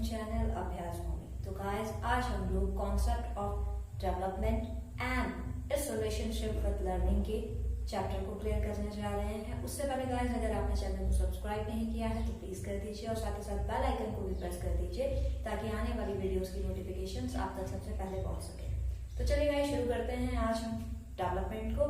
Channel अभ्यास भूमि। तो guys आज हम लोग कॉन्सेप्ट ऑफ डेवलपमेंट एंड इस रिलेशनशिप विद लर्निंग के चैप्टर को क्लियर करने जा रहे हैं। उससे पहले गाइस अगर आपने चैनल को सब्सक्राइब नहीं किया है तो प्लीज कर दीजिए और साथ ही साथ बेल आइकन को भी प्रेस कर दीजिए ताकि आने वाली वीडियोस की नोटिफिकेशंस आप तक सबसे पहले पहुंच सके। तो चलिए गाइस शुरू करते हैं आज हम डेवलपमेंट को।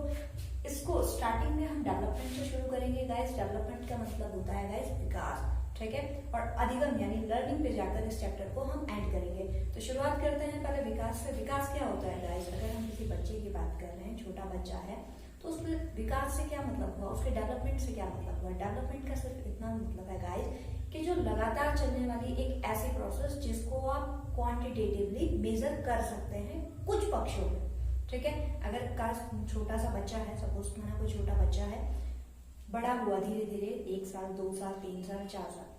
इसको स्टार्टिंग में हम डेवलपमेंट से शुरू करेंगे गाइस। डेवलपमेंट का मतलब होता है गाइस विकास, ठीक है, और अधिगम यानी लर्निंग पे जाकर इस चैप्टर को हम एंड करेंगे। तो शुरुआत करते हैं पहले विकास से। विकास क्या होता है गाइस? अगर हम किसी बच्चे की बात कर रहे हैं, छोटा बच्चा है, तो उसके विकास से क्या मतलब हुआ, उसके डेवलपमेंट से क्या मतलब हुआ? डेवलपमेंट का सिर्फ इतना मतलब है गाइस कि जो लगातार चलने वाली एक ऐसी प्रोसेस जिसको आप क्वांटिटेटिवली मेजर कर सकते हैं कुछ पक्षों में, ठीक है। अगर छोटा सा बच्चा है, सपोज माना कोई छोटा बच्चा है, बड़ा हुआ धीरे धीरे 1 साल 2 साल 3 साल 4 साल,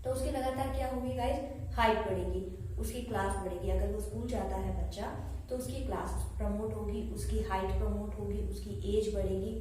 तो उसकी लगातार क्या होगी गाइस? हाइट बढ़ेगी, उसकी क्लास बढ़ेगी। अगर वो स्कूल जाता है बच्चा तो उसकी क्लास प्रमोट होगी, उसकी हाइट प्रमोट होगी, उसकी एज बढ़ेगी।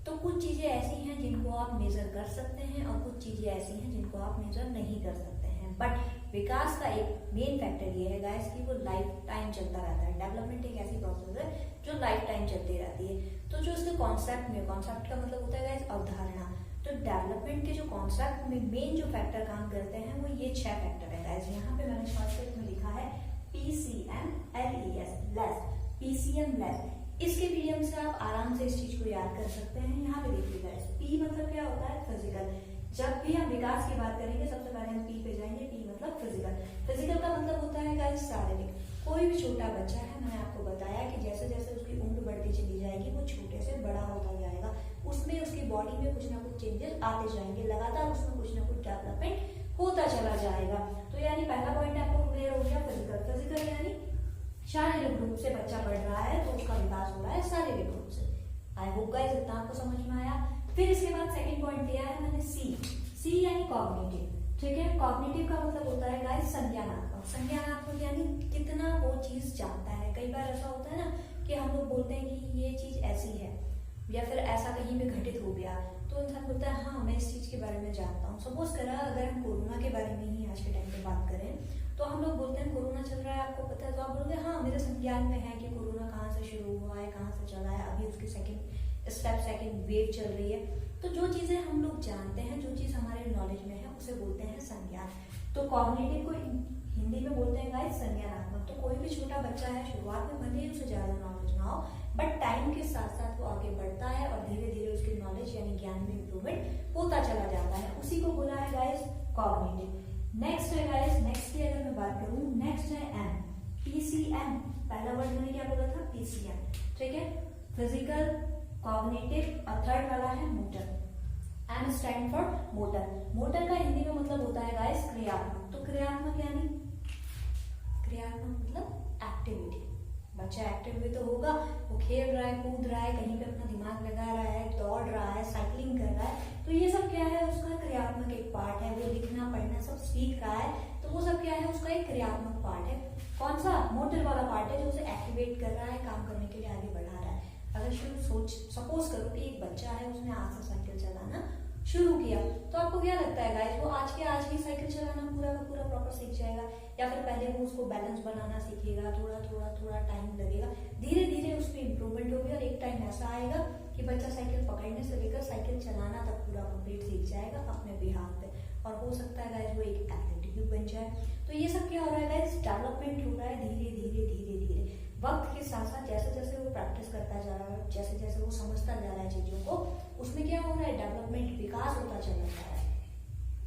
तो कुछ चीजें ऐसी हैं जिनको आप मेजर कर सकते हैं और कुछ चीजें ऐसी हैं जिनको आप मेजर नहीं कर सकते हैं। बट विकास का एक मेन फैक्टर ये है गाइस कि वो लाइफ टाइम चलता रहता है। डेवलपमेंट एक ऐसी प्रोसेस है जो लाइफ टाइम चलती रहती है। तो जो इसके कॉन्सेप्ट में, कॉन्सेप्ट का मतलब होता है गाइस अवधारणा। तो डेवलपमेंट के जो कॉन्सेप्ट में मेन जो फैक्टर काम करते हैं वो ये 6 फैक्टर है गाइस। यहाँ पे मैंने शॉर्टकट में लिखा है PCMLES, लेस, PCM लेस। इसके पीडीएम से आप आराम से इस चीज को याद कर सकते हैं। यहाँ पे देखिए गाइस, पी मतलब क्या होता है? फिजिकल। जब भी हम विकास की बात करेंगे सबसे पहले हम पी पे जाएंगे। पी मतलब फिजिकल। फिजिकल का मतलब होता है गाइस शारीरिक। कोई भी छोटा बच्चा है, मैंने आपको बताया कि जैसे जैसे उसकी उम्र बढ़ती चली जाएगी वो छोटे से बड़ा होता जाएगा, उसमें उसकी बॉडी में कुछ ना कुछ चेंजेस आते जाएंगे, लगातार उसमें कुछ ना कुछ डेवलपमेंट होता चला जाएगा। तो यानी पहला पॉइंट आपको क्लियर हो गया, फिजिकल। फिजिकल यानी शारीरिक रूप से बच्चा बढ़ रहा है तो उसका विकास हो रहा है शारीरिक रूप से। आई होप गाइस इतना आपको समझ में आया। फिर इसके बाद सेकंड पॉइंट दिया है मैंने सी यानी कॉग्निटिव, ठीक है। कॉग्निटिव का मतलब होता है गाइस संज्ञानात्मक। संज्ञानात्मक यानी कितना वो चीज जानता है। कई बार ऐसा होता है ना कि हम लोग बोलते हैं कि ये चीज ऐसी है या फिर ऐसा कहीं पे घटित हो गया तो इंसान बोलता है हाँ मैं इस चीज के बारे में जानता हूँ। सपोज करा अगर हम कोरोना के बारे में ही आज के टाइम पे बात करें तो हम लोग बोलते हैं कोरोना चल रहा है, आपको पता है, तो आप बोलोगे हाँ मेरे संज्ञान में है कि कोरोना कहाँ से शुरू हुआ है, कहाँ से चला है, अभी उसकी सेकंड वेव चल रही है। तो जो चीजें हम लोग जानते हैं, जो चीज हमारे नॉलेज में है उसे बोलते हैं संज्ञान। तो कॉग्निटिव को हिंदी में बोलते हैं गाइस संज्ञानात्मक। तो कोई भी छोटा बच्चा है, शुरुआत में भले ही उसे ज्यादा नॉलेज ना हो बट टाइम के साथ साथ वो आगे बढ़ता है और धीरे धीरे उसकी नॉलेज यानी ज्ञान में इंप्रूवमेंट होता चला जाता है। उसी को बोला है गाइस कॉग्निटिव। नेक्स्ट है गाइस, नेक्स्ट की अगर मैं बात करूं, नेक्स्ट है एम, PCM। पहला वर्ड मैंने क्या बोला था? PCM, ठीक है। फिजिकल, कॉग्निटिव और थर्ड वाला है motor. M stand for motor. Motor का हिंदी में मतलब होता है गाइस क्रियात्मक। तो क्रियात्मक यानी क्रियात्मक मतलब एक्टिविटी। बच्चा एक्टिव भी तो होगा, वो खेल रहा है, कूद रहा है, कहीं पे अपना दिमाग लगा रहा है, दौड़ रहा है, साइकिलिंग कर रहा है, तो ये सब क्या है? उसका क्रियात्मक एक पार्ट है। वो लिखना पढ़ना सब सीख रहा है तो वो सब क्या है? उसका एक क्रियात्मक पार्ट है। कौन सा? मोटर वाला पार्ट है जो उसे एक्टिवेट कर रहा है, काम करने के लिए आगे बढ़ा रहा है। अगर सपोज करो कि एक बच्चा है, उसने आज से साइकिल चलाना शुरू किया तो आपको क्या लगता है गाइस वो आज के आज ही साइकिल चलाना पूरा का पूरा प्रॉपर सीख जाएगा या फिर पहले वो उसको बैलेंस बनाना सीखेगा, थोड़ा टाइम लगेगा, धीरे धीरे उसमें इंप्रूवमेंट होगी और एक टाइम ऐसा आएगा कि बच्चा साइकिल पकड़ने से लेकर साइकिल चलाना तक पूरा कंप्लीट सीख जाएगा अपने बिहाफ पे। और हो सकता है गाइस वो एक एथलीट भी बन जाए। तो ये सब क्या हो रहा है गाइस? डेवलपमेंट हो रहा है धीरे धीरे धीरे धीरे वक्त के साथ साथ। जैसे जैसे वो प्रैक्टिस करता जा रहा है, जैसे जैसे वो समझता जा रहा है चीजों को, उसमें क्या हो रहा है? डेवलपमेंट, विकास होता चला जा रहा है।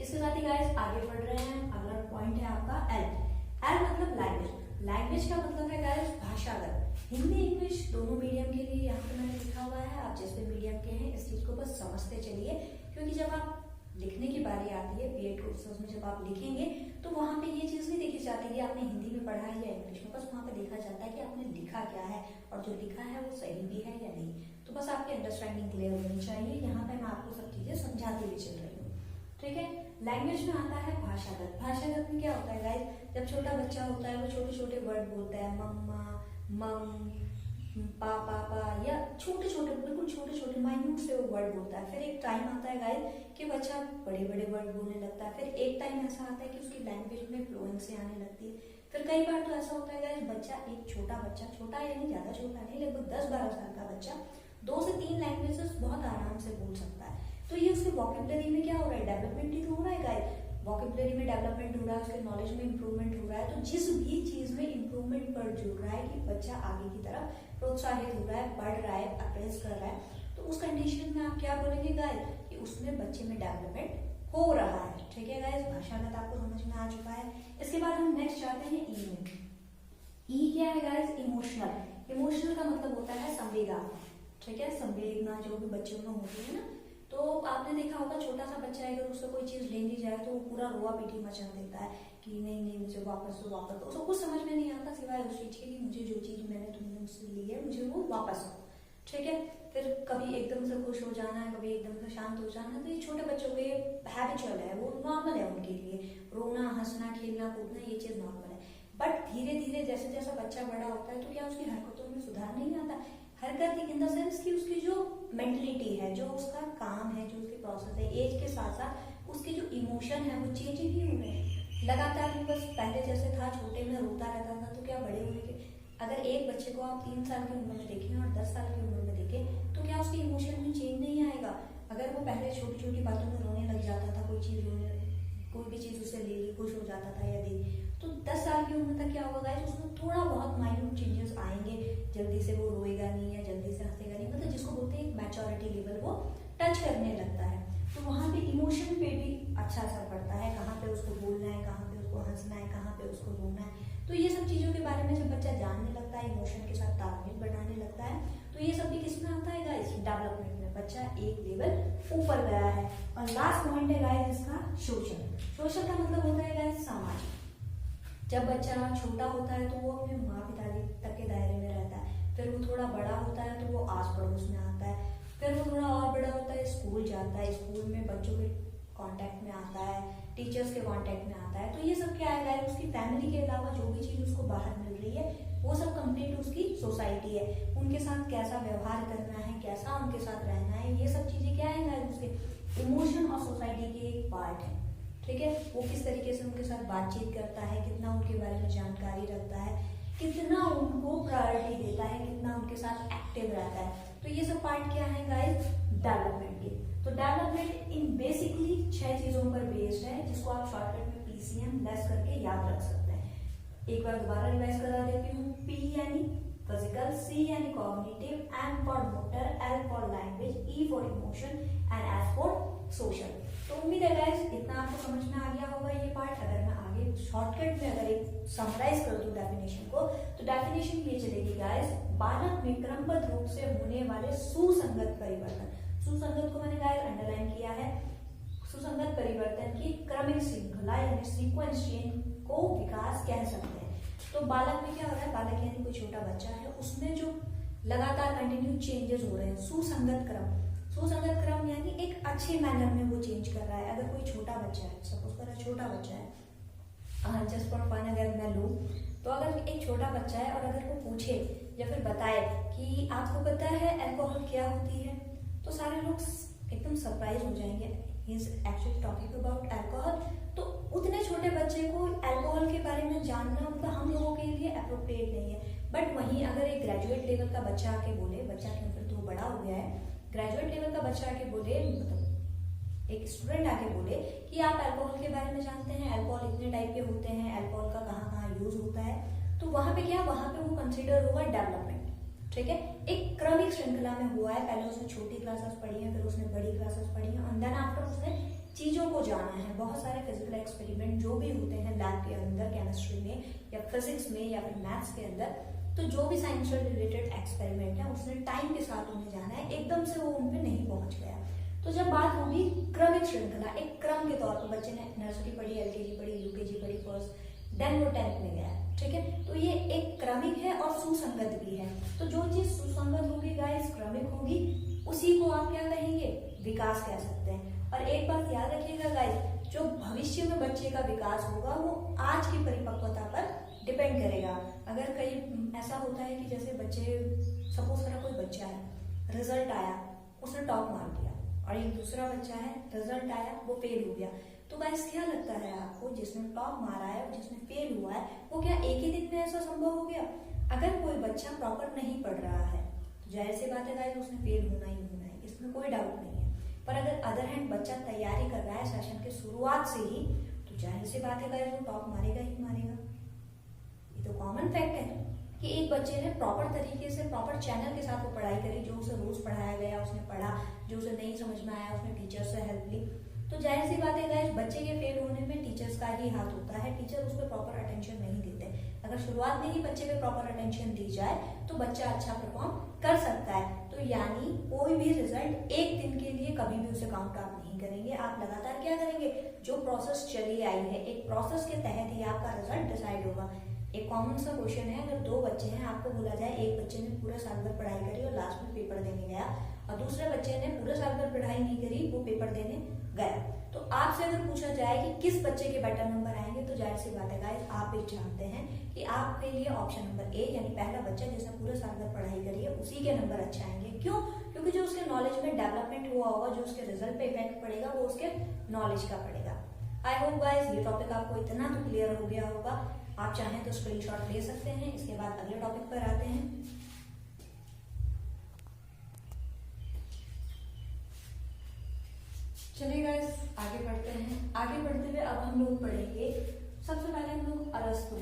इसके साथ ही गाइस आगे बढ़ रहे हैं। अगला पॉइंट है आपका एल मतलब लैंग्वेज। लैंग्वेज का मतलब है गाइस भाषागत। हिंदी इंग्लिश दोनों मीडियम के लिए यहाँ पे मैंने लिखा हुआ है। आप जिस भी मीडियम के हैं इस चीज को बस समझते चलिए, क्योंकि जब आप लिखने की बारी आती है बीएड कोर्सेज में, जब आप लिखेंगे तो वहां पे ये चीज नहीं देखी जाती कि आपने हिंदी में पढ़ा है या इंग्लिश में। बस वहां पे देखा जाता है कि आपने लिखा क्या है और जो लिखा है वो सही भी है या नहीं। तो बस आपकी अंडरस्टैंडिंग क्लियर होनी चाहिए। यहाँ पे मैं आपको सब चीजें समझाती हुई चल रही हूँ, ठीक है। लैंग्वेज में आता है भाषागत। भाषागत में क्या होता है गाइस? जब छोटा बच्चा होता है वो छोटे छोटे वर्ड बोलता है, मम्मा, मम, पा पा पा, या छोटे छोटे बिल्कुल छोटे छोटे माइन्यूट से वो वर्ड बोलता है। फिर एक टाइम आता है गाइस कि बच्चा बड़े बड़े वर्ड बोलने लगता है। फिर एक टाइम ऐसा आता है कि उसकी लैंग्वेज में फ्लुएंसी आने लगती है। फिर कई बार तो ऐसा होता है गाइस, बच्चा एक छोटा बच्चा, छोटा यानी ज्यादा छोटा नहीं, लगभग 10-12 साल का बच्चा 2 से 3 लैंग्वेजेस बहुत आराम से बोल सकता है। तो ये उसके वोकैबुलरी में क्या हो रहा है, डेवलपमेंट ही तो हो रहा है गाइस। वोकैबुलरी में डेवलपमेंट हो रहा है, उसके नॉलेज में इंप्रूवमेंट हो रहा है। तो जिस भी चीज में इंप्रूवमेंट पर जुड़ रहा है कि बच्चा आगे की तरफ प्रोत्साहित हो रहा है, बढ़ रहा है, अप्रेस कर रहा है, तो उस कंडीशन में आप क्या बोलेंगे गाइस कि उसमें बच्चे में डेवलपमेंट हो रहा है। ठीक है गाइस, भाषागत आपको समझ में आ चुका है। इसके बाद हम नेक्स्ट जाते हैं ई में। ई क्या है गाइस, इमोशनल। इमोशनल का मतलब होता है संवेदना। ठीक है, संवेदना जो भी बच्चों में होती है ना, तो आपने देखा होगा छोटा सा बच्चा है, अगर उससे कोई चीज ले ली जाए तो वो पूरा रोआ पीटी मचा देता है कि नहीं नहीं मुझे वापस दो वापस दो। उसको कुछ समझ में नहीं आता सिवाय उस चीज के कि मुझे जो चीज मैंने तुमने मुझसे ली है मुझे वो वापस दो। ठीक है, फिर कभी एकदम से खुश हो जाना है, कभी एकदम से शांत हो जाना है। तो ये छोटे बच्चों के हैबिचुअल है, वो नॉर्मल है उनके लिए। रोना, हंसना, खेलना, कूदना, ये चीज नॉर्मल है। बट धीरे धीरे जैसे जैसा बच्चा बड़ा होता है तो क्या उसकी हरकतों में सुधार नहीं आता। हरकत इन द सेंस कि उसकी जो मेंटलिटी है, जो उसका काम है, जो उसकी प्रोसेस है, एज के साथ साथ उसके जो इमोशन है वो चेंज ही हो रहे हैं लगातार। बस पहले जैसे था छोटे में रोता रहता था, तो क्या बड़े होने के अगर एक बच्चे को आप 3 साल की उम्र में देखें और 10 साल की उम्र में देखें तो क्या उसके इमोशन में चेंज नहीं आएगा। अगर वो पहले छोटी छोटी बातों में रोने लग जाता था, कोई भी चीज उसे ले ली, खुश हो जाता था या दे, तो 10 साल की उम्र तक क्या होगा, उसमें थोड़ा बहुत माइन्यूट चेंजेस आएंगे। जल्दी से वो रोएगा नहीं या जल्दी से हंसेगा नहीं, मतलब जिसको बोलते हैं एक मैच्योरिटी लेवल वो टच करने लगता है। तो वहाँ पे इमोशन पे भी अच्छा असर पड़ता है, कहाँ पे उसको बोलना है, कहाँ पे उसको हंसना है, कहाँ पे उसको रोना है। तो ये सब चीजों के बारे में जब बच्चा जानने लगता है, इमोशन के साथ तालमेल बढ़ाने लगता है, तो ये सब भी किसमें आता है गाइस, डेवलपमेंट में। बच्चा एक लेवल ऊपर गया है। और लास्ट पॉइंट है गाइस इसका सोशल। सोशल का मतलब होता है गाइस सामाजिक। जब बच्चा छोटा होता है तो वो अपने माँ पिताजी तक के दायरे में रहता है। फिर वो थोड़ा बड़ा होता है तो वो आस पड़ोस में आता है। फिर वो थोड़ा और बड़ा होता है, स्कूल जाता है, स्कूल में बच्चों के कांटेक्ट में आता है, टीचर्स के कांटेक्ट में आता है। तो ये सब क्या है, उसकी फैमिली के अलावा जो भी चीज उसको बाहर मिल रही है वो सब कंप्लीट उसकी सोसाइटी है। उनके साथ कैसा व्यवहार करना है, कैसा उनके साथ रहना है, ये सब चीजें क्या है उसके इमोशन और सोसाइटी के एक पार्ट है। ठीक है, वो किस तरीके से उनके साथ बातचीत करता है, कितना उनके बारे में जानकारी रखता है, कितना उनको प्रायोरिटी देता है, कितना उनके साथ एक्टिव रहता है। तो ये सब पार्ट क्या है गाइस, डेवलपमेंट के। तो डेवलपमेंट इन बेसिकली 6 चीजों पर बेस्ड है, जिसको आप शॉर्टकट में PCM लेस करके याद रख सकते हैं। एक बार दोबारा रिवाइज करा देती हूँ। P यानी फिजिकल, C यानी cognitive, M for motor, L for language, E for emotion and S for social. तो उम्मीद है गाइस इतना आपको समझ में आ गया होगा ये पार्ट। अगर मैं आगे शॉर्टकट में अगर एक समराइज कर दूं डेफिनेशन को, तो डेफिनेशन ये चलेगी गाइस, बालक में क्रमबद्ध रूप से होने वाले सुसंगत परिवर्तन। सुसंगत को मैंने गाइस अंडरलाइन किया है। सुसंगत परिवर्तन की क्रमिक श्रृंखला यानी सीक्वेंस चेन को विकास कह सकते हैं। तो बालक में क्या हो रहा है, बालक यानी कोई छोटा बच्चा है, उसमें जो लगातार कंटिन्यू चेंजेस हो रहे हैं, सुसंगत क्रम। सुसंगत क्रम यानी एक अच्छे मैनर में वो चेंज कर रहा है। अगर कोई छोटा बच्चा है, सपोज करो छोटा बच्चा है, जस्ट फॉर फन अगर मैं लूं, तो अगर एक छोटा बच्चा है और अगर वो पूछे या फिर बताए कि आपको पता है अल्कोहल क्या होती है, तो सारे लोग एकदम सरप्राइज हो जाएंगे, he is actually talking about alcohol. तो उतने छोटे बच्चे को अल्कोहल के बारे में जानना मतलब हम लोगों के लिए अप्रोप्रिएट नहीं है। बट वहीं अगर एक ग्रेजुएट लेवल का बच्चा आके बोले, बच्चा क्यों फिर तो बड़ा हो गया है, ग्रेजुएट लेवल का बच्चा आके बोले, मतलब एक स्टूडेंट आके बोले कि आप अल्कोहल के बारे में जानते हैं, अल्कोहल इतने टाइप के होते हैं, अल्कोहल का कहाँ कहाँ यूज होता है, तो वहां पे क्या, वहां पे वो कंसिडर होगा डेवलपमेंट। ठीक है, एक क्रमिक श्रृंखला में हुआ है। पहले उसने छोटी क्लासेस पढ़ी है, फिर उसने बड़ी क्लासेस पढ़ी है, और देन आफ्टर उसने चीजों को जाना है। बहुत सारे फिजिकल एक्सपेरिमेंट जो भी होते हैं लैब के अंदर, केमिस्ट्री में या फिजिक्स में या फिर मैथ्स के अंदर, तो जो भी साइंस से रिलेटेड एक्सपेरिमेंट है उसने टाइम के साथ उन्हें जाना है, एकदम से वो उन पे नहीं पहुंच गया। तो जब बात होगी क्रमिक श्रृंखला, एक क्रम के तौर पर बच्चे ने नर्सरी पढ़ी, LKG पढ़ी, UKG पढ़ी, फर्स्ट, देन वो 10th में गया। ठीक है, तो ये एक क्रमिक है और सुसंगत भी है। तो जो चीज सुसंगत होगी गाइस, क्रमिक होगी, उसी को आप क्या कहेंगे, विकास कह सकते हैं। और एक बात याद रखिएगा गाइस, जो भविष्य में बच्चे का विकास होगा वो आज की परिपक्वता पर डिपेंड करेगा। अगर कहीं ऐसा होता है कि जैसे बच्चे, सपोज करो कोई बच्चा है, रिजल्ट आया, उसने टॉप मार दिया, और एक दूसरा बच्चा है, रिजल्ट आया, वो फेल हो गया, तो गाइस क्या लगता है आपको, जिसने टॉप मारा है और जिसने फेल हुआ है, वो क्या एक ही दिन में ऐसा संभव हो गया? अगर कोई बच्चा प्रॉपर नहीं पढ़ रहा है तो जाहिर सी बात है गाइस उसने फेल होना ही होना है, इसमें कोई डाउट नहीं है। पर अगर अदर हैंड बच्चा तैयारी कर रहा है सेशन के शुरुआत से ही, तो जाहिर सी बात है गाइस वो टॉप मारेगा ही मारेगा। ये तो कॉमन फैक्ट है कि एक बच्चे ने प्रॉपर तरीके से, प्रॉपर चैनल के साथ वो पढ़ाई करी, जो उसे रोज पढ़ाया गया उसने पढ़ा, जो उसे नहीं समझ में आया उसने टीचर से हेल्प ली, तो जाहिर सी बात है गाइस बच्चे के फेल होने में टीचर्स का ही हाथ होता है। टीचर उस पर प्रॉपर अटेंशन नहीं देते। अगर शुरुआत में ही बच्चे पे प्रॉपर अटेंशन दी जाए तो बच्चा अच्छा परफॉर्म कर सकता है। तो यानी कोई भी रिजल्ट एक दिन के लिए कभी भी उसे काउंट आउट नहीं करेंगे। आप लगातार क्या करेंगे, जो प्रोसेस चली आई है, एक प्रोसेस के तहत ही आपका रिजल्ट डिसाइड होगा। एक कॉमन सा क्वेश्चन है, अगर दो बच्चे हैं, आपको बोला जाए एक बच्चे ने पूरे साल भर पढ़ाई करी और लास्ट में पेपर देने गया, और दूसरे बच्चे ने पूरे साल भर पढ़ाई नहीं करी, वो पेपर देने गया, तो आपसे अगर पूछा जाए कि किस बच्चे के बेटर नंबर आएंगे, तो जाहिर सी बात है गाइस आप भी जानते हैं कि आपके लिए ऑप्शन नंबर ए, यानी पहला बच्चा जिसने पूरे साल भर पढ़ाई करी है, उसी के नंबर अच्छे आएंगे। क्यों? क्योंकि जो उसके नॉलेज में डेवलपमेंट हुआ होगा, जो उसके रिजल्ट पे इफेक्ट पड़ेगा, वो उसके नॉलेज का पड़ेगा। आई होप गाइस ये टॉपिक आपको इतना तो क्लियर हो गया होगा। आप चाहें तो स्क्रीनशॉट ले सकते हैं। इसके बाद अगले टॉपिक पर आते हैं। चलिए गाइस आगे बढ़ते हैं। आगे बढ़ते हुए अब हम लोग पढ़ेंगे, सबसे पहले हम लोग अरस्तु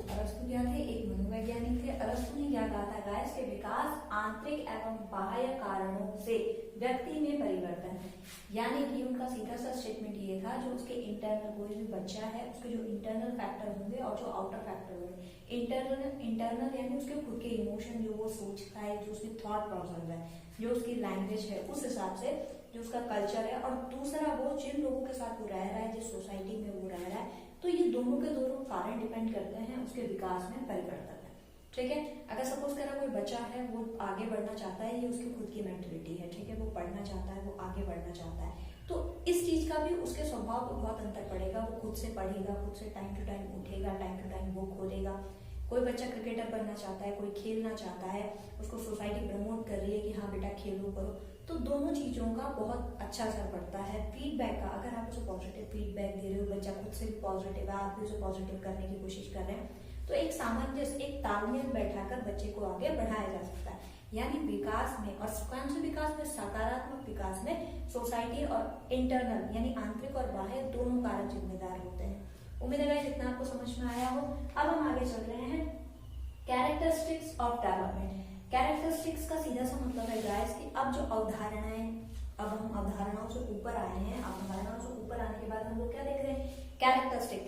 क्या थे, एक मनोवैज्ञानिक थे। अरस्तु ने क्या कहा था गाइस, के विकास आंतरिक एवं बाह्य कारणों से व्यक्ति में परिवर्तन, यानी कि उनका सीधा सा स्टेटमेंट ये था, जो उसके इंटरनल, कोई भी बच्चा है उसके जो इंटरनल फैक्टर होंगे और जो आउटर फैक्टर होंगे, इंटरनल यानी उसके खुद के इमोशन, जो वो सोचता है, जो उसकी थॉट प्रोसेस है, जो उसकी लैंग्वेज है, उस हिसाब से जो उसका कल्चर है, और दूसरा वो जिन लोगों के साथ वो रह रहा है, जिस सोसाइटी में वो रह रहा है, तो ये दोनों के दोनों कारण डिपेंड करते हैं उसके विकास में परिवर्तन में। ठीक है, अगर सपोज करा कोई बच्चा है, वो आगे बढ़ना चाहता है, ये उसकी खुद की मेंटलिटी है, ठीक है, वो पढ़ना चाहता है, वो आगे बढ़ना चाहता है, तो इस चीज का भी उसके स्वभाव को बहुत अंतर पड़ेगा। वो खुद से पढ़ेगा, खुद से टाइम टू टाइम उठेगा, टाइम टू टाइम बुक खोलेगा। कोई बच्चा क्रिकेटर बनना चाहता है, कोई खेलना चाहता है, उसको सोसाइटी प्रमोट कर रही है कि हाँ बेटा खेलो करो, तो दोनों चीजों का बहुत अच्छा असर पड़ता है। फीडबैक का, अगर आप उसे पॉजिटिव फीडबैक दे रहे हो, बच्चा खुद से भी पॉजिटिव है, आप भी उसे पॉजिटिव करने की कोशिश कर रहे हैं, तो एक सामंजस्य, एक तालमेल बैठाकर बच्चे को आगे बढ़ाया जा सकता है। यानी विकास में, और कौन से विकास में, सकारात्मक विकास में सोसाइटी और इंटरनल यानी आंतरिक और बाह्य दोनों कारक जिम्मेदार होते हैं। उम्मीद है जितना आपको समझ में आया हो। अब हम आगे चल रहे हैं कैरेक्टरिस्टिक्स ऑफ डेवलपमेंट। कैरेक्टरिस्टिक्स का सीधा सा मतलब है गाइस कि अब जो अवधारणाएं, अब हम अवधारणाओं से ऊपर आए हैं, अवधारणाओं से ऊपर आने के बाद हम लोग क्या देख रहे हैं, कैरेक्टरिस्टिक।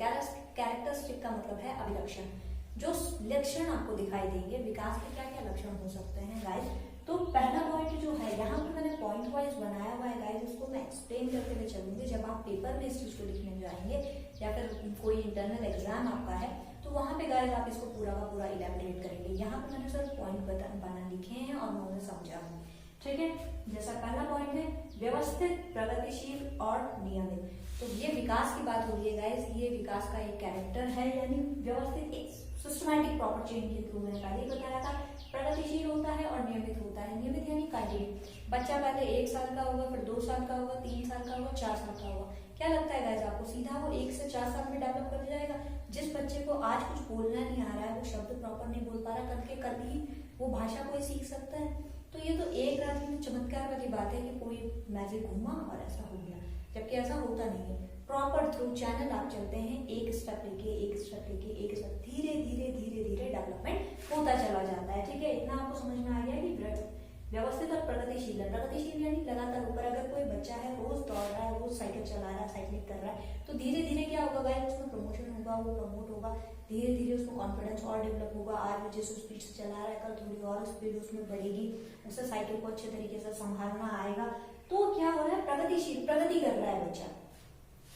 कैरेक्टरिस्टिक का मतलब है अभिलक्षण, जो लक्षण आपको दिखाई देंगे, विकास के क्या क्या लक्षण हो सकते हैं गाइस। तो पहला पॉइंट जो है, यहाँ पे मैंने पॉइंट वाइज बनाया हुआ है गाइस, इसको मैं एक्सप्लेन करते हुए चलूंगी। जब आप पेपर में इस चीज को लिखने जाएंगे या फिर कोई इंटरनल एग्जाम आपका है, तो वहां पे गाइस आप इसको पूरा का पूरा इलैबोरेट करेंगे। यहाँ पे मैंने सिर्फ पॉइंट बना लिखे हैं और मैं उन्हें समझा हूँ। ठीक है, जैसा पहला पॉइंट है व्यवस्थित, प्रगतिशील और नियमित। तो ये विकास की बात हो रही है गाइस, ये विकास का एक कैरेक्टर है, यानी व्यवस्थित, एक सिस्टमैटिक प्रॉपर चेन के थ्रू मैंने पहले ही बताया था। प्रगतिशील होता है और नियमित होता है। नियमित यानी कंटिन्यू। बच्चा पहले 1 साल का होगा, फिर 2 साल का होगा, 3 साल का होगा, 4 साल का होगा। क्या लगता है गाइस आपको, सीधा वो 1 से 4 साल में डेवलप कर जाएगा? जिस बच्चे को आज कुछ बोलना नहीं आ रहा है, वो शब्द प्रॉपर नहीं बोल पा रहा, कल ही वो भाषा को ही सीख सकता है। तो ये तो एक रात में चमत्कार वाली बात है कि कोई मैजिक घुमा और ऐसा हो गया, जबकि ऐसा होता नहीं है। प्रॉपर थ्रू चैनल आप चलते हैं, एक स्टेप लेके एक स्टेप लेके एक स्टेप, धीरे धीरे धीरे धीरे डेवलपमेंट होता चला जाता है। ठीक है, इतना आपको समझ में आ गया कि व्यवस्थित और प्रगतिशील है। प्रगतिशील यानी लगातार ऊपर। अगर कोई बच्चा है, रोज दौड़ रहा है, रोज साइकिल चला रहा है, साइकिलिंग कर रहा है, तो धीरे धीरे क्या होगा गाइस, उसमें प्रमोशन होगा, वो प्रमोट होगा, धीरे धीरे उसको कॉन्फिडेंस और डेवलप होगा। आज वो जिस स्पीड से चला रहा है, कल थोड़ी और स्पीड उसमें बढ़ेगी, उसे साइकिल को अच्छे तरीके से संभालना आएगा। तो क्या हो रहा है, प्रगतिशील, प्रगति कर रहा है बच्चा।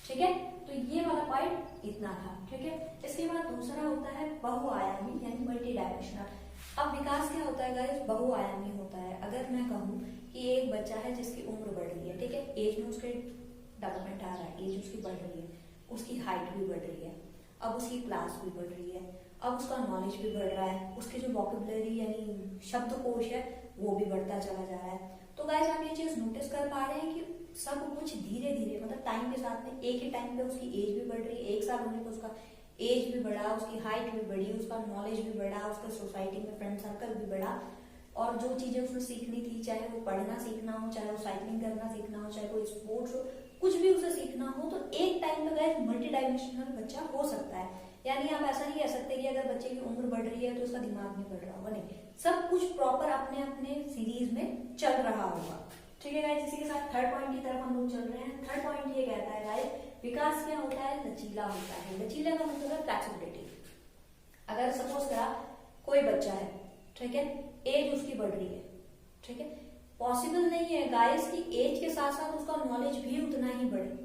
ठीक है, तो ये वाला पॉइंट इतना था। ठीक है, इसके बाद दूसरा होता है बहुआयामी यानी मल्टी डायमेंशनल। अब विकास क्या होता है गाइस, बहुआयामी होता है। अगर मैं कहूँ कि एक बच्चा है जिसकी उम्र बढ़ रही है, ठीक है, एज में उसके डेवलपमेंट आ रहा है, एज उसकी बढ़ रही है, उसकी हाइट भी बढ़ रही है, अब उसकी क्लास भी बढ़ रही है, अब उसका नॉलेज भी बढ़ रहा है, उसके जो वोकेबुलरी यानी शब्दकोश है वो भी बढ़ता चला जा रहा है। तो गाइस आप ये चीज नोटिस कर पा रहे हैं कि सब कुछ धीरे धीरे मतलब टाइम के साथ में एक ही टाइम पे उसकी एज भी बढ़ रही है, 1 साल होने पर उसका एज भी बढ़ा, उसकी हाइट भी बढ़ी, उसका नॉलेज भी बढ़ा, उसका सोसाइटी में फ्रेंड सर्कल भी बढ़ा, और जो चीजें उसने सीखनी थी, चाहे वो पढ़ना सीखना हो, चाहे वो साइकिलिंग करना सीखना हो, चाहे कोई स्पोर्ट्स हो, कुछ भी उसे सीखना हो, तो एक टाइम पे गाइस मल्टी डायमेंशनल बच्चा हो सकता है। यानी आप ऐसा नहीं कह सकते कि अगर बच्चे की उम्र बढ़ रही है तो उसका दिमाग नहीं बढ़ रहा होगा, नहीं, सब कुछ प्रॉपर अपने अपने सीरीज में चल रहा होगा। ठीक है गाइस, इसी के साथ थर्ड पॉइंट की तरफ हम लोग चल रहे हैं। थर्ड पॉइंट ये कहता है गाइस, विकास क्या होता है, लचीला होता है। लचीला का मतलब है फ्लेक्सिबिलिटी। अगर सपोज करा कोई बच्चा है, ठीक है, एज उसकी बढ़ रही है, ठीक है, पॉसिबल नहीं है गाइस कि एज के साथ साथ उसका नॉलेज भी उतना ही बढ़े।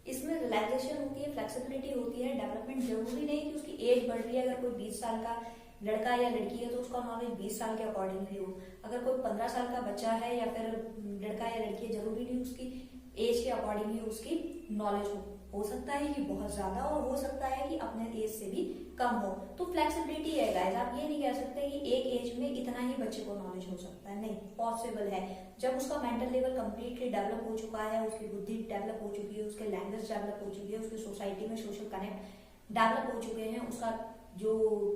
इसमें रिलैक्सेशन होती है, फ्लेक्सिबिलिटी होती है, डेवलपमेंट। जरूरी नहीं कि उसकी एज बढ़ रही है, अगर कोई 20 साल का लड़का या लड़की है तो उसका नॉलेज 20 साल के अकॉर्डिंगली हो, अगर कोई 15 साल का बच्चा है या फिर लड़का या लड़की है, जरूरी नहीं उसकी एज के अकॉर्डिंगली उसकी नॉलेज हो सकता है कि बहुत ज्यादा और हो सकता है कि अपने एज से भी कम हो। तो फ्लेक्सिबिलिटी है गाइस, आप ये नहीं कह सकते कि एक एज में इतना ही बच्चे को नॉलेज हो सकता है, नहीं, पॉसिबल है। जब उसका मेंटल लेवल कंप्लीटली डेवलप हो चुका है, उसकी बुद्धि डेवलप हो चुकी है, उसके लैंग्वेज डेवलप हो चुकी है, उसकी सोसाइटी में सोशल कनेक्ट डेवलप हो चुके हैं, उसका जो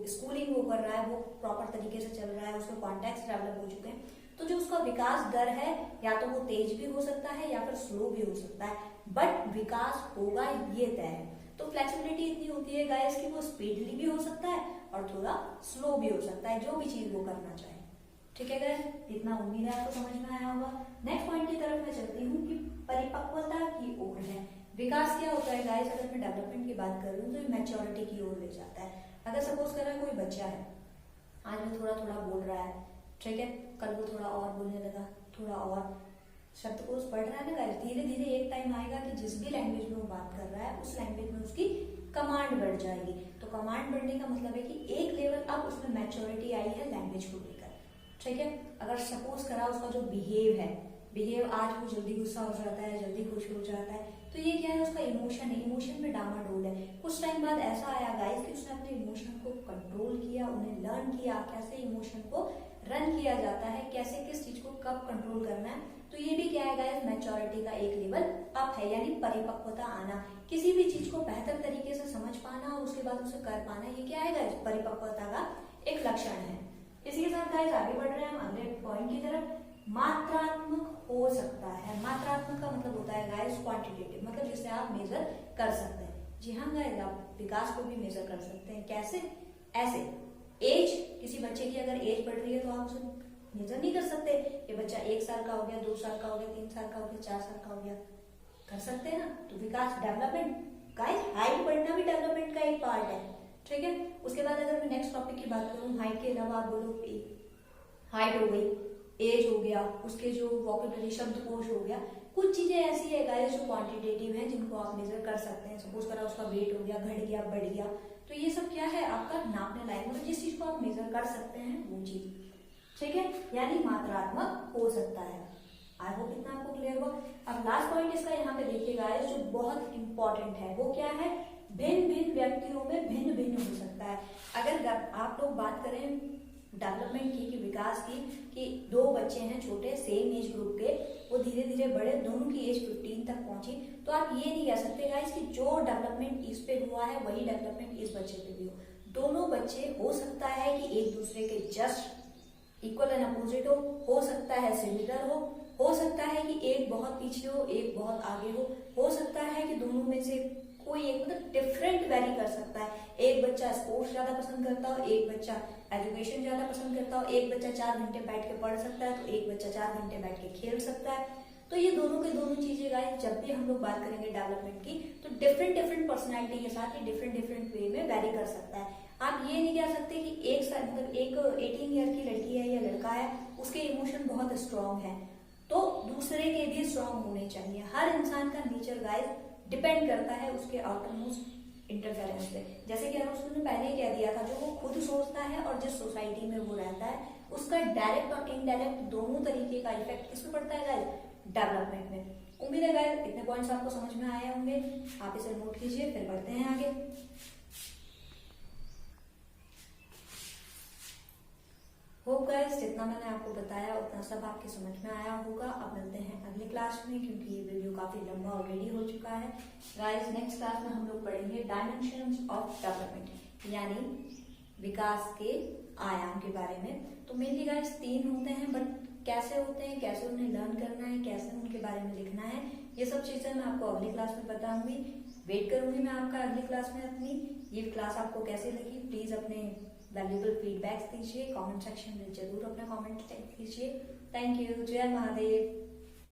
स्कूलिंग वो कर रहा है वो प्रॉपर तरीके से चल रहा है, उसके कॉन्टेक्ट डेवलप हो चुके हैं, तो जो उसका विकास दर है या तो वो तेज भी हो सकता है या फिर स्लो भी हो सकता है, बट विकास होगा ये तय है। तो फ्लेक्सिबिलिटी इतनी होती है गाइस कि वो स्पीडली भी हो सकता है और थोड़ा स्लो भी हो सकता है, जो भी चीज वो करना चाहे। ठीक है गाइस, इतना उम्मीद है आपको समझ में आया होगा। नेक्स्ट पॉइंट की तरफ मैं चलती हूँ कि परिपक्वता की ओर है। विकास क्या होता है गाइस, अगर मैं डेवलपमेंट की बात कर रही हूँ तो ये मैच्योरिटी की ओर ले जाता है। अगर सपोज कर रहा है कोई बच्चा है, आज में थोड़ा थोड़ा बोल रहा है, ठीक है, कल वो थोड़ा और बोलने लगा, थोड़ा और शब्दकोश बढ़ रहा है ना गाइस, धीरे धीरे एक टाइम आएगा कि जिस भी लैंग्वेज में वो बात कर रहा है उस लैंग्वेज में उसकी कमांड बढ़ जाएगी। तो कमांड बढ़ने का मतलब है कि एक लेवल अब उसमें मैच्योरिटी आई है लैंग्वेज को लेकर। ठीक है, अगर सपोज करा उसका जो बिहेव है, बिहेव आज वो जल्दी गुस्सा हो जाता है, जल्दी खुश हो जाता है, तो ये क्या है, उसका इमोशन है, इमोशन में डामाडोल है। कुछ टाइम बाद ऐसा आया गाइस कि उसने अपने इमोशन को कंट्रोल किया, उन्हें लर्न किया कैसे इमोशन को रन किया जाता है, कैसे किस चीज को कब कंट्रोल करना है। तो ये भी क्या है गाइस, मैच्योरिटी का एक लेवल अप है, यानी परिपक्वता आना, किसी भी चीज को बेहतर तरीके से समझ पाना और उसके बाद उसे कर पाना, ये क्या है गाइस, परिपक्वता का एक लक्षण है। इसी के साथ गाइस आगे बढ़ रहे हैं हम अगले पॉइंट की तरफ। मात्रात्मक हो सकता है। मात्रात्मक का मतलब होता है गाइस क्वांटिटेटिव, मतलब जिसे आप मेजर कर सकते हैं। जी हाँ गाइस, आप विकास को भी मेजर कर सकते हैं। कैसे? ऐसे एज, किसी बच्चे की अगर एज बढ़ रही है तो आप उसे मेजर नहीं कर सकते, ये बच्चा 1 साल का हो गया, 2 साल का हो गया, 3 साल का हो गया, 4 साल का हो गया, कर सकते हैं ना। तो विकास, डेवलपमेंट गाइस, हाइट बढ़ना भी डेवलपमेंट का एक पार्ट है। ठीक है, उसके बाद अगर मैं नेक्स्ट टॉपिक की बात करूँ, हाइट के अलावा आप बोलो हाइट हो गई, एज हो गया, उसके जो वोकेबुलरी शब्दकोश हो गया, कुछ चीजें ऐसी है गाइस जो क्वांटिटेटिव हैं जिनको आप मेजर कर सकते हैं। सपोज करा उसका वेट हो गया, घट गया, बढ़ गया, तो ये सब क्या है, आपका नापने लायक, मतलब जिस चीज को आप मेजर कर सकते हैं वो चीज। ठीक है, यानी मात्रात्मक हो सकता है। आई होप इतना आपको क्लियर हुआ। अब लास्ट पॉइंट इसका यहाँ पे देखिए गाइस, जो बहुत इंपॉर्टेंट है वो क्या है, भिन्न भिन्न व्यक्तियों में भिन्न भिन्न हो सकता है। अगर आप लोग बात करें डेवलपमेंट की, कि विकास की, कि 2 बच्चे हैं छोटे सेम एज ग्रुप के, वो धीरे धीरे बड़े, दोनों की एज 15 तक पहुंची, तो आप ये नहीं कह सकते गाइस कि जो डेवलपमेंट इस पे हुआ है वही डेवलपमेंट इस बच्चे पे भी हो। दोनों बच्चे हो सकता है कि एक दूसरे के जस्ट इक्वल एंड अपोजिट हो सकता है सिमिलर हो सकता है कि एक बहुत पीछे हो, एक बहुत आगे हो सकता है कि दोनों में से कोई एक, मतलब डिफरेंट वेरी कर सकता है। एक बच्चा स्पोर्ट्स ज्यादा पसंद करता हो, एक बच्चा एजुकेशन ज्यादा पसंद करता हो, एक बच्चा 4 घंटे बैठ के पढ़ सकता है तो एक बच्चा 4 घंटे बैठ के खेल सकता है। तो ये दोनों के दोनों चीजें गाइस, जब भी हम लोग बात करेंगे डेवलपमेंट की, तो डिफरेंट पर्सनैलिटी के साथ ये डिफरेंट वे में वेरी कर सकता है। आप ये नहीं कह सकते कि एक साल, मतलब एक 18 ईयर की लड़की है या लड़का है, उसके इमोशन बहुत स्ट्रांग है तो दूसरे के भी स्ट्रांग होने चाहिए। हर इंसान का नेचर गाइस डिपेंड करता है उसके आउटर मोस्ट इंटरफेरेंस पे। जैसे कि उसने पहले ही कह दिया था, जो वो खुद सोचता है और जिस सोसाइटी में वो रहता है, उसका डायरेक्ट और इनडायरेक्ट दोनों तरीके का इफेक्ट किस पे पड़ता है गाइस, डेवलपमेंट में। उम्मीद है गाइस इतने पॉइंट्स आपको समझ में आए होंगे, आप इसे नोट कीजिए, फिर बढ़ते हैं आगे। जितना मैंने आपको बताया उतना सब आपके समझ में आया होगा। अब मिलते हैं अगली क्लास में, क्योंकि ये वीडियो काफी लंबा ऑलरेडी हो चुका है। गाइस नेक्स्ट क्लास में हम लोग पढ़ेंगे डायमेंशंस ऑफ डेवलपमेंट, यानी विकास के आयाम के बारे में। तो मेनली गाइस 3 होते हैं, बट कैसे होते हैं, कैसे उन्हें लर्न करना है, कैसे उनके बारे में लिखना है, ये सब चीजें मैं आपको अगली क्लास में बताऊंगी। वेट करूंगी मैं आपका अगली क्लास में अपनी। ये क्लास आपको कैसी लगी, प्लीज अपने वैल्यूएबल फीडबैक्स दीजिए, कमेंट सेक्शन में जरूर अपना कमेंट कीजिए। Thank you. जय महादेव।